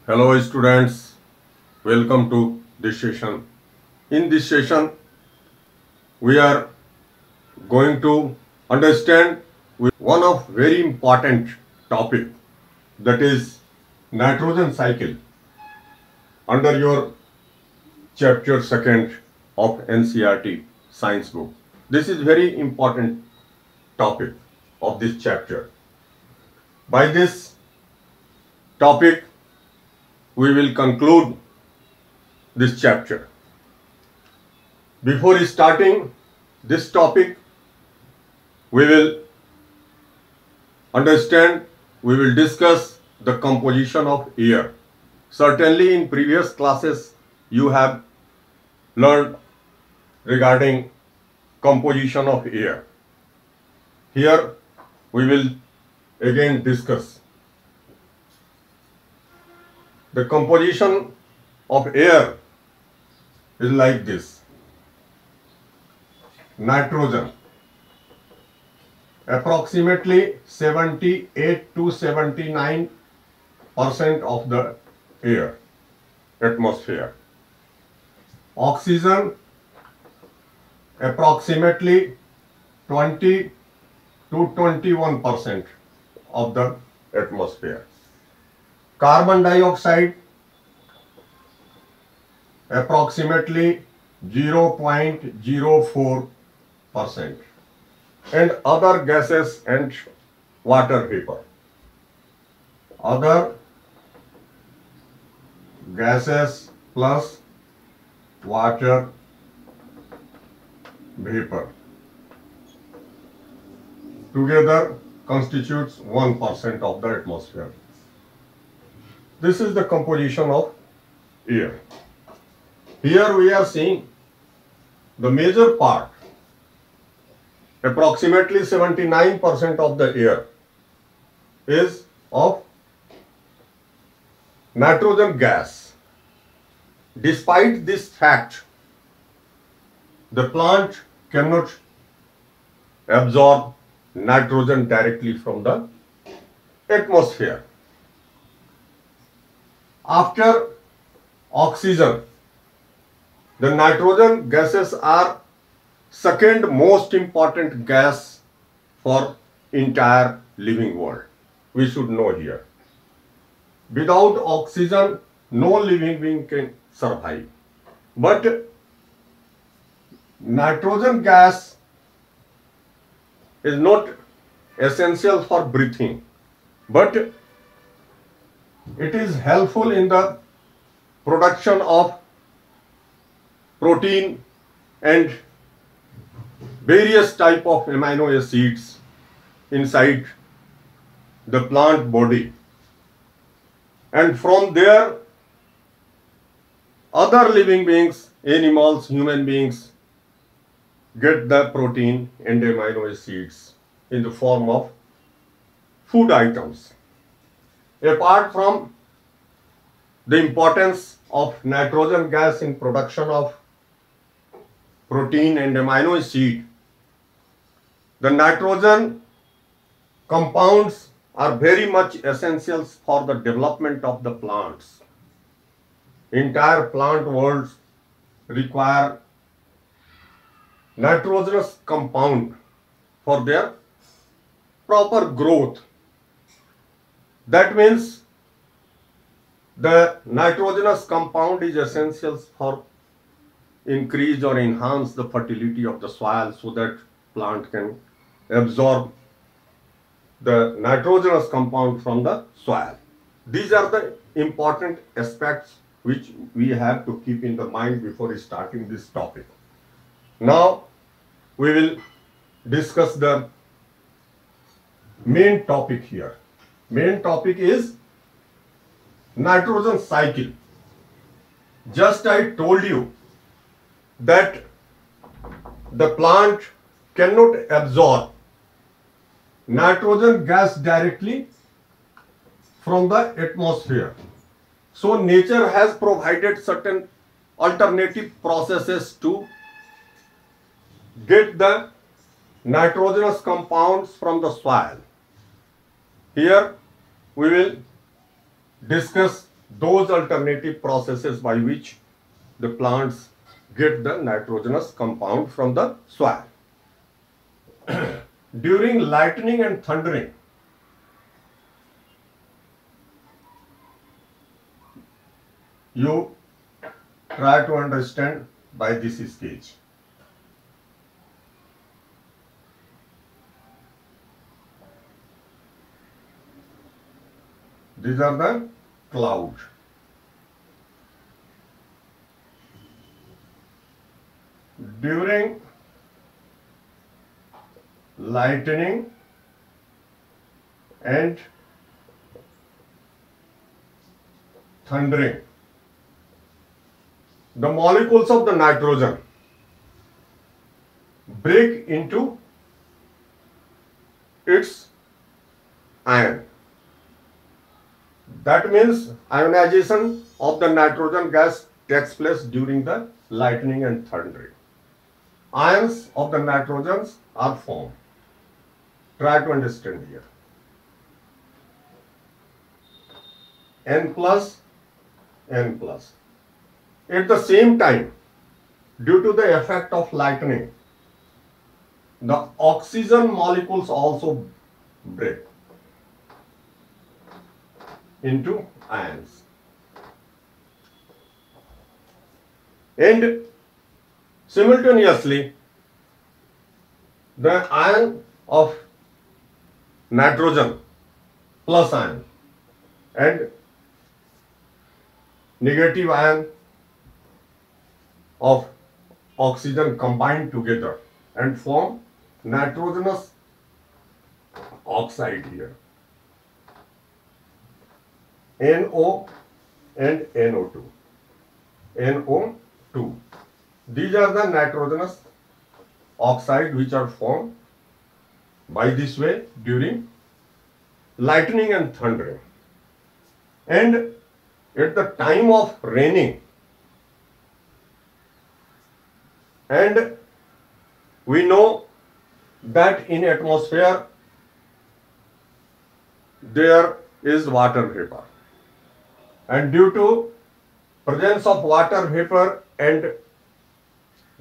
Hello students, welcome to this session. In this session, we are going to understand one of very important topic, that is nitrogen cycle under your chapter 2nd of NCERT science book. This is very important topic of this chapter. By this topic, we will conclude this chapter. Before starting this topic, we will discuss the composition of air. Certainly in previous classes you have learned regarding composition of air. Here we will again discuss. The composition of air is like this. Nitrogen, approximately 78 to 79% of the air, atmosphere. Oxygen, approximately 20 to 21% of the atmosphere. Carbon dioxide, approximately 0.04%, and other gases and water vapor. Other gases plus water vapor together constitutes 1% of the atmosphere. This is the composition of air. Here we are seeing the major part, approximately 79% of the air is of nitrogen gas. Despite this fact, the plant cannot absorb nitrogen directly from the atmosphere. After oxygen, the nitrogen gases are second most important gas for entire living world. We should know here. Without oxygen, no living being can survive. But nitrogen gas is not essential for breathing, but it is helpful in the production of protein and various type of amino acids inside the plant body, and from there other living beings, animals, human beings, get the protein and amino acids in the form of food items. Apart from the importance of nitrogen gas in production of protein and amino acid, the nitrogen compounds are very much essential for the development of the plants. Entire plant world require nitrogenous compound for their proper growth. That means the nitrogenous compound is essential for increase or enhance the fertility of the soil so that plant can absorb the nitrogenous compound from the soil. These are the important aspects which we have to keep in the mind before starting this topic. Now we will discuss the main topic here. Main topic is nitrogen cycle. Just I told you that the plant cannot absorb nitrogen gas directly from the atmosphere. So nature has provided certain alternative processes to get the nitrogenous compounds from the soil. Here we will discuss those alternative processes by which the plants get the nitrogenous compound from the soil. During lightning and thundering, you try to understand by this sketch. These are the clouds. During lightning and thundering, the molecules of the nitrogen break into its ion. That means ionization of the nitrogen gas takes place during the lightning and thundering. Ions of the nitrogens are formed. Try to understand here. N plus, N plus. At the same time, due to the effect of lightning, the oxygen molecules also break into ions. And simultaneously, the ion of nitrogen plus ion and negative ion of oxygen combine together and form nitrogenous oxide here. NO and NO2. NO2. These are the nitrogenous oxide which are formed by this way during lightning and thundering. And at the time of raining, and we know that in atmosphere there is water vapor, and due to presence of water vapor and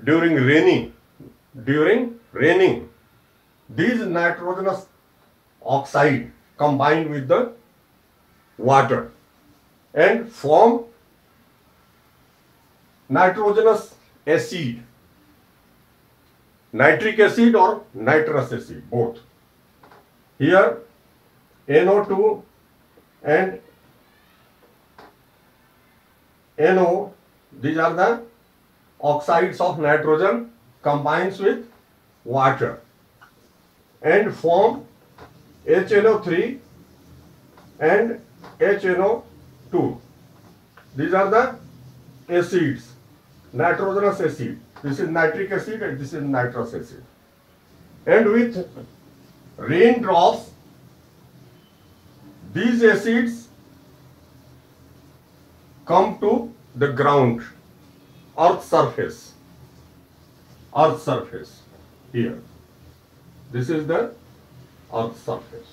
during raining, these nitrogenous oxide combine with the water and form nitrogenous acid, nitric acid or nitrous acid, both. Here NO2 and NO, these are the oxides of nitrogen combines with water and form HNO3 and HNO2. These are the acids, nitrogenous acid. This is nitric acid and this is nitrous acid. And with raindrops, these acids come to the ground, earth surface here. This is the earth surface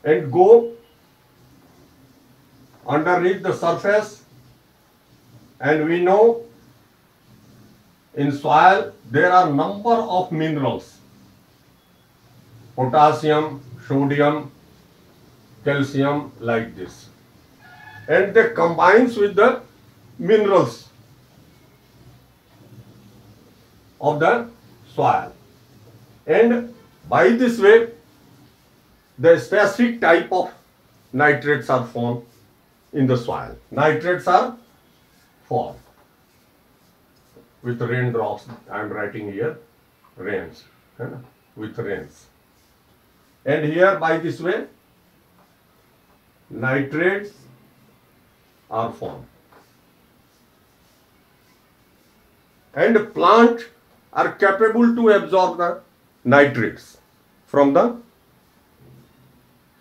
and go underneath the surface, and we know in soil there are number of minerals: potassium, sodium, calcium, like this, and they combines with the minerals of the soil, and by this way the specific type of nitrates are formed in the soil. Nitrates are formed with raindrops. I am writing here rains, with rains, and here by this way nitrates are formed, and plant are capable to absorb the nitrates from the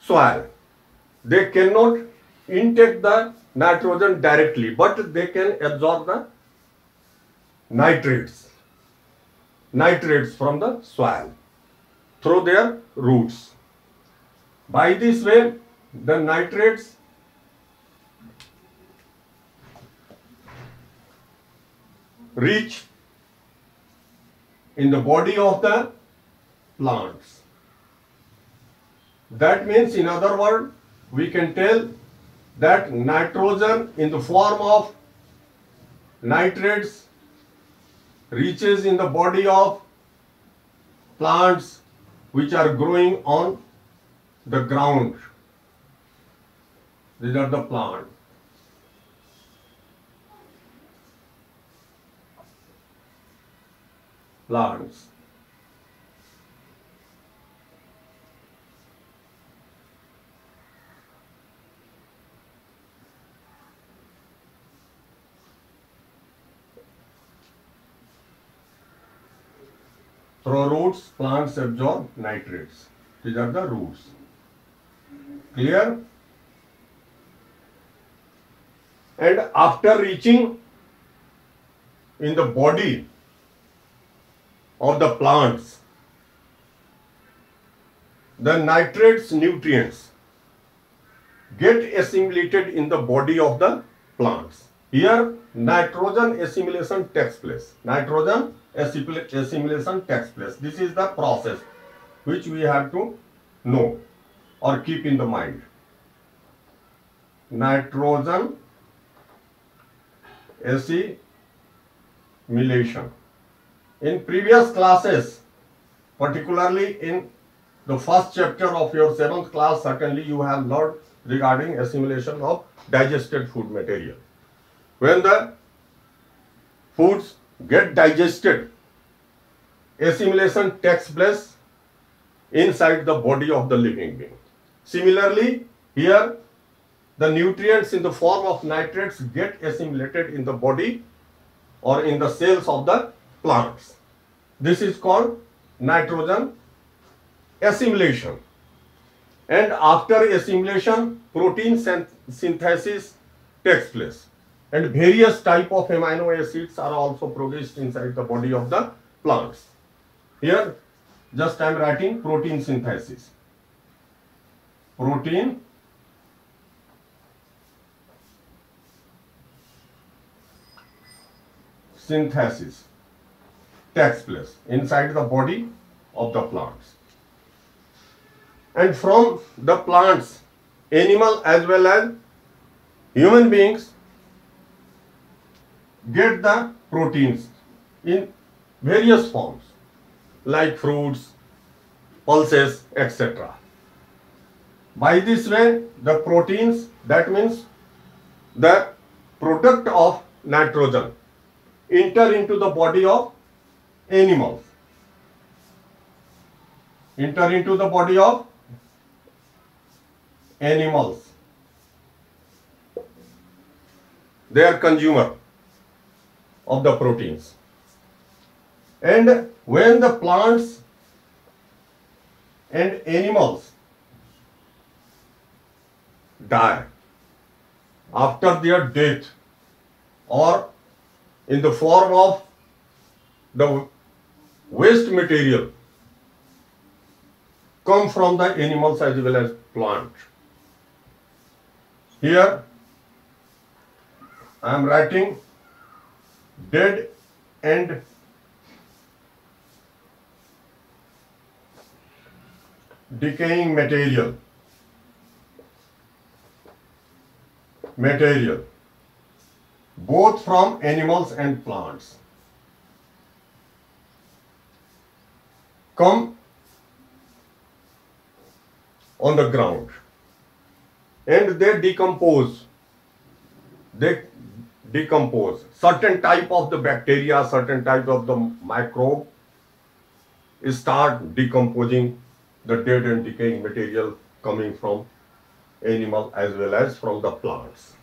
soil. They cannot intake the nitrogen directly, but they can absorb the nitrates from the soil through their roots. By this way, the nitrates reach in the body of the plants. That means, in other words, we can tell that nitrogen in the form of nitrates reaches in the body of plants which are growing on the ground. These are the plants. Through roots, plants absorb nitrates. These are the roots. Clear? And after reaching in the body of the plants, the nitrates nutrients get assimilated in the body of the plants. Here, nitrogen assimilation takes place. Nitrogen assimilation takes place. This is the process which we have to know or keep in the mind. Nitrogen assimilation. In previous classes, particularly in the first chapter of your 7th class, certainly you have learned regarding assimilation of digested food material. When the foods get digested, assimilation takes place inside the body of the living being. Similarly, here the nutrients in the form of nitrates get assimilated in the body or in the cells of the plants. This is called nitrogen assimilation. And after assimilation, protein synthesis takes place. And various type of amino acids are also produced inside the body of the plants. Here, just I am writing protein synthesis. Protein synthesis takes place inside the body of the plants. And from the plants, animal as well as human beings get the proteins in various forms like fruits, pulses, etc. By this way, the proteins, that means the product of nitrogen, enter into the body of animals. Enter into the body of animals. They are consumer of the proteins. And when the plants and animals die, after their death or in the form of the waste material come from the animals as well as plant. Here I am writing dead and decaying material both from animals and plants come on the ground and they decompose. Certain type of the bacteria, certain type of the microbe start decomposing the dead and decaying material coming from animal as well as from the plants.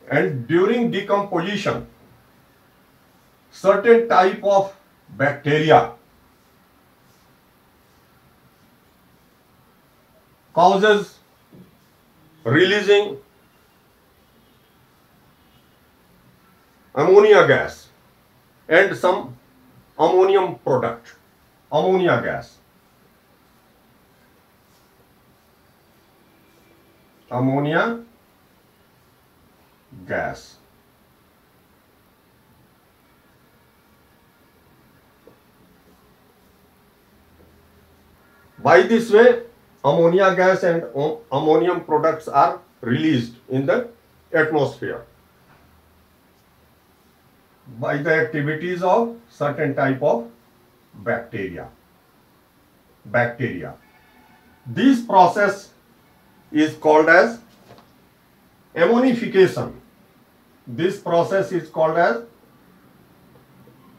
And during decomposition, certain type of bacteria causes releasing ammonia gas and some ammonium product, ammonia gas. By this way, ammonia gas and ammonium products are released in the atmosphere by the activities of certain type of bacteria. This process is called as ammonification. This process is called as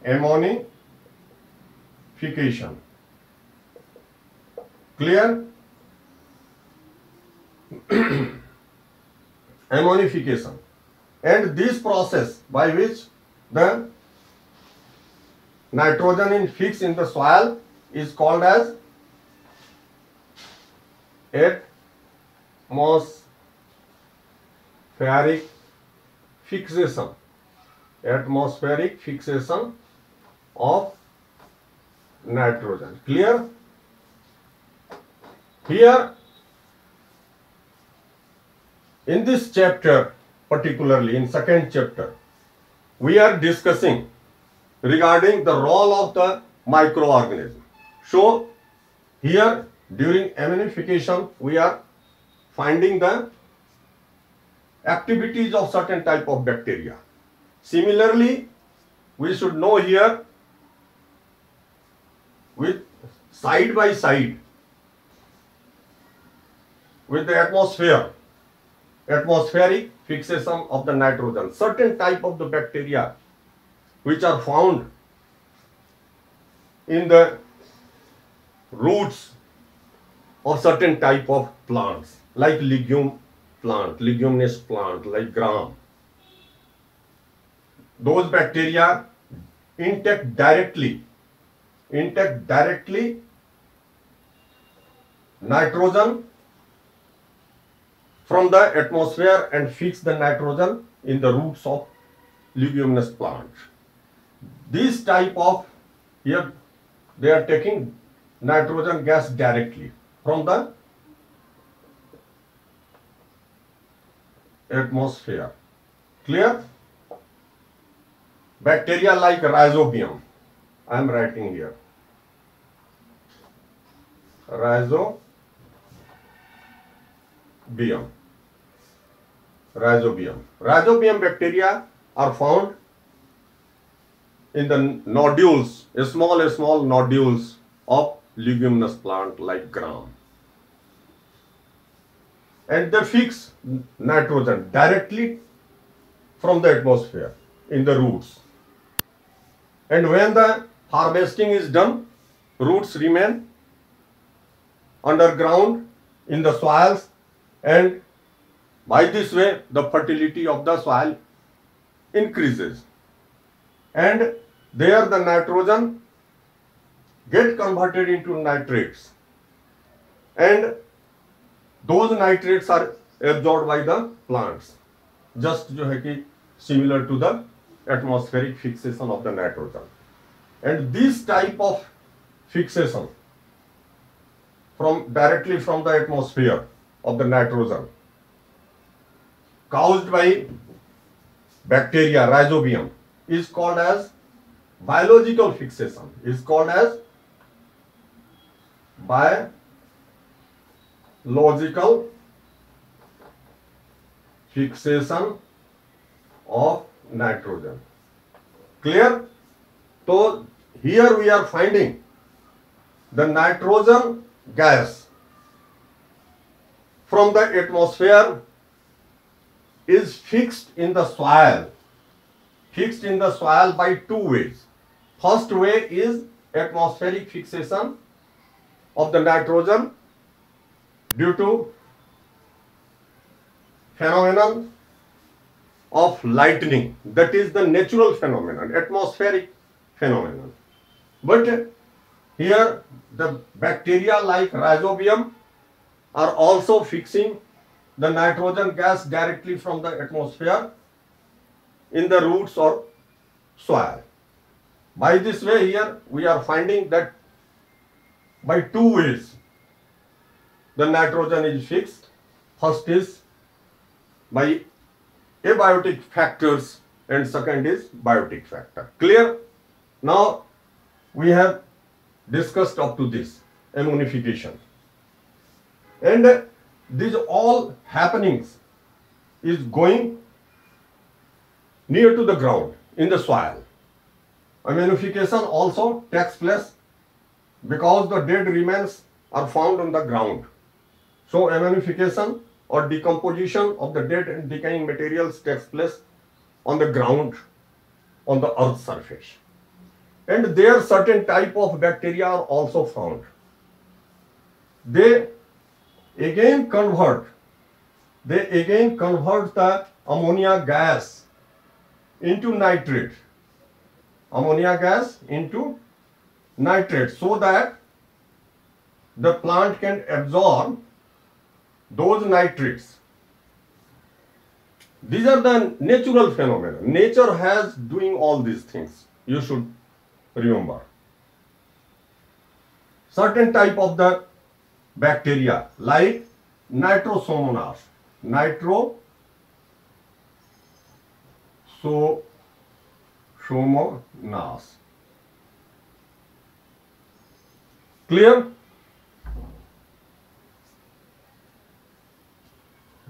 ammonification. Clear? Ammonification. And this process by which the nitrogen is fixed in the soil is called as atmospheric fixation. Atmospheric fixation of nitrogen. Clear? Here in this chapter, particularly in second chapter, we are discussing regarding the role of the microorganism. So here during ammonification we are finding the activities of certain type of bacteria. Similarly, we should know here with side by side with the atmospheric fixation of the nitrogen, certain type of the bacteria which are found in the roots of certain type of plants like leguminous plant like gram. Those bacteria inject directly nitrogen from the atmosphere and fix the nitrogen in the roots of leguminous plants. This type of, here they are taking nitrogen gas directly from the atmosphere. Clear? Bacteria like rhizobium, I am writing here. Rhizobium bacteria are found in the nodules, small nodules of leguminous plant like gram. And they fix nitrogen directly from the atmosphere in the roots. And when the harvesting is done, roots remain underground in the soils, and by this way the fertility of the soil increases, and there the nitrogen get converted into nitrates, and those nitrates are absorbed by the plants, just जो है कि similar to the atmospheric fixation of the nitrogen. And this type of fixation directly from the atmosphere of the nitrogen caused by bacteria rhizobium is called as biological fixation, is called as biological fixation of nitrogen. Clear? So here we are finding the nitrogen gas from the atmosphere is fixed in the soil by two ways. First way is atmospheric fixation of the nitrogen due to phenomenon of lightning, that is the natural phenomenon, atmospheric phenomenon. But here the bacteria like rhizobium are also fixing the nitrogen gas directly from the atmosphere in the roots or soil. By this way here we are finding that by two ways the nitrogen is fixed. First is by abiotic factors and second is biotic factor. Clear? Now we have discussed up to this, ammonification. And these all happenings is going near to the ground in the soil. Ammonification also takes place because the dead remains are found on the ground. So ammonification or decomposition of the dead and decaying materials takes place on the ground, on the earth's surface. And there certain type of bacteria are also found. They again convert the ammonia gas into nitrate. Ammonia gas into nitrate so that the plant can absorb those nitrates. These are the natural phenomena. Nature has doing all these things. You should remember. Certain type of the bacteria like Nitrosomonas. Nitrosomonas. Clear?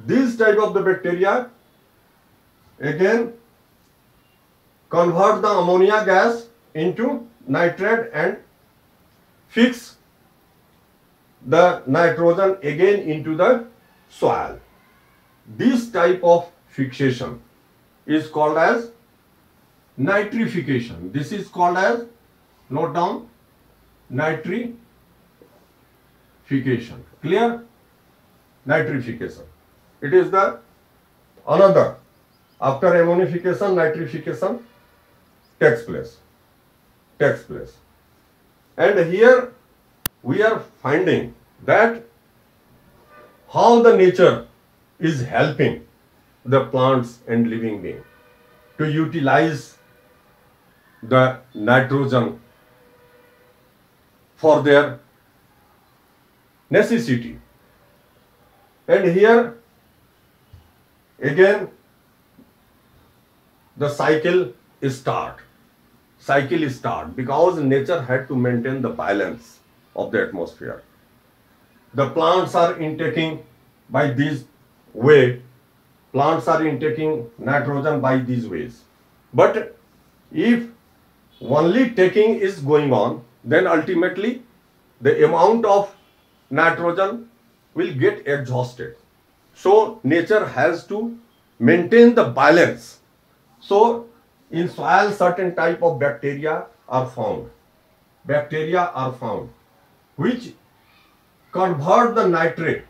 This type of the bacteria again convert the ammonia gas into nitrate and fix the nitrogen again into the soil. This type of fixation is called as nitrification. This is called as, note down, nitrification. Clear? Nitrification. It is the another. After ammonification, nitrification takes place. And here we are finding that how the nature is helping the plants and living beings to utilize the nitrogen for their necessity. And here again the cycle start because nature had to maintain the balance of the atmosphere. The plants are intaking by this way. Plants are intaking nitrogen by these ways. But if only taking is going on, then ultimately the amount of nitrogen will get exhausted. So nature has to maintain the balance. So in soil certain type of bacteria are found. Which convert the nitrate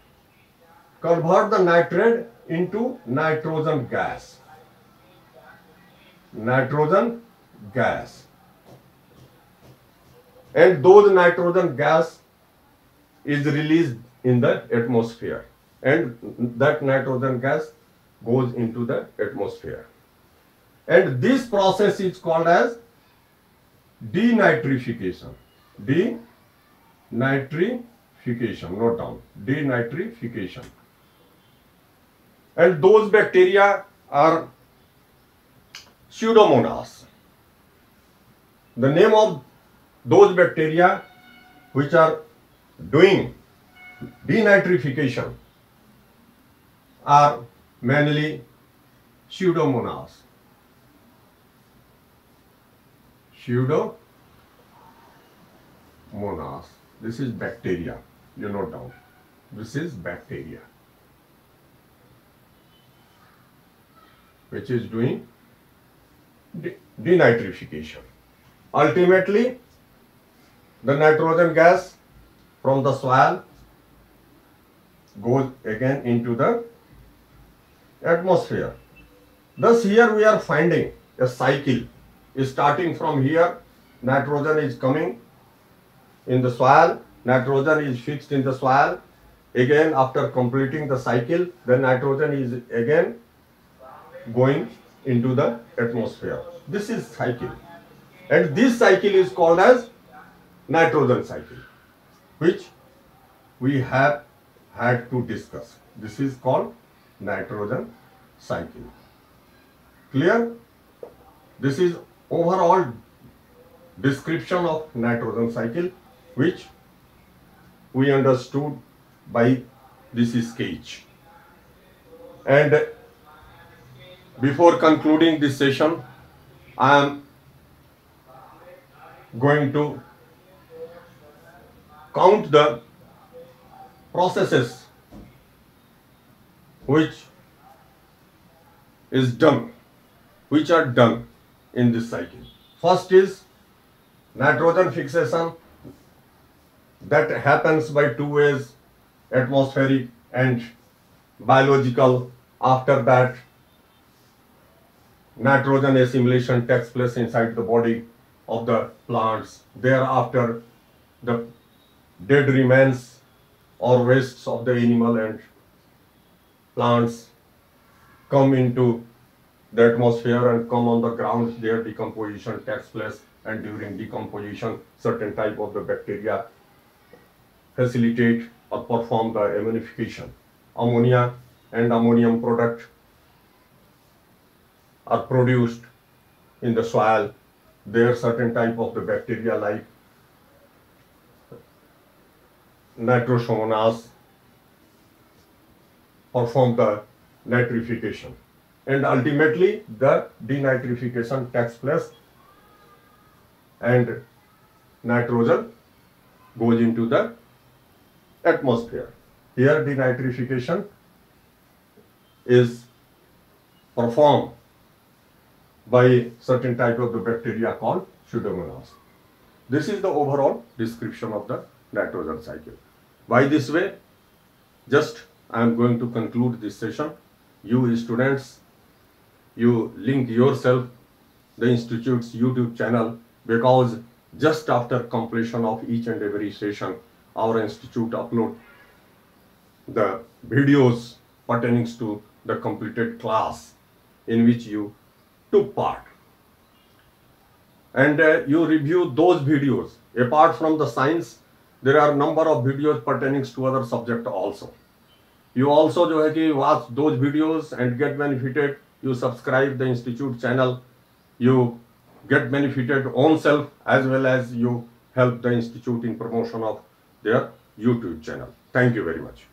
into nitrogen gas. And those nitrogen gas is released in the atmosphere, and that nitrogen gas goes into the atmosphere. And this process is called as denitrification. Note down. Denitrification. And those bacteria are Pseudomonas. The name of those bacteria which are doing denitrification are mainly Pseudomonas. This is bacteria. You note down. This is bacteria which is doing denitrification. Ultimately, the nitrogen gas from the soil goes again into the atmosphere. Thus, here we are finding a cycle. Starting from here, nitrogen is coming in the soil, nitrogen is fixed in the soil. Again, after completing the cycle, the nitrogen is again going into the atmosphere. This is cycle. And this cycle is called as nitrogen cycle, which we have had to discuss. This is called nitrogen cycle. Clear? This is overall description of nitrogen cycle, which we understood by this sketch. And before concluding this session, I am going to count the processes which are done in this cycle. First is nitrogen fixation, that happens by two ways, atmospheric and biological. After that, nitrogen assimilation takes place inside the body of the plants. Thereafter, the dead remains or wastes of the animal and plants come into the atmosphere and come on the ground. Their decomposition takes place, and during decomposition, certain type of the bacteria facilitate or perform the ammunification. Ammonia and ammonium product are produced in the soil. There are certain type of the bacteria like Nitrosomonas perform the nitrification, and ultimately the denitrification takes place and nitrogen goes into the atmosphere. Here denitrification is performed by certain type of the bacteria called Pseudomonas. This is the overall description of the nitrogen cycle. By this way, just I am going to conclude this session. You students, you link yourself the institute's YouTube channel, because just after completion of each and every session, our institute upload the videos pertaining to the completed class in which you took part, and you review those videos. Apart from the science, there are number of videos pertaining to other subject also. You also जो है कि watch those videos and get benefited. You subscribe the institute channel, you get benefited own self, as well as you help the institute in promotion of their YouTube channel. Thank you very much.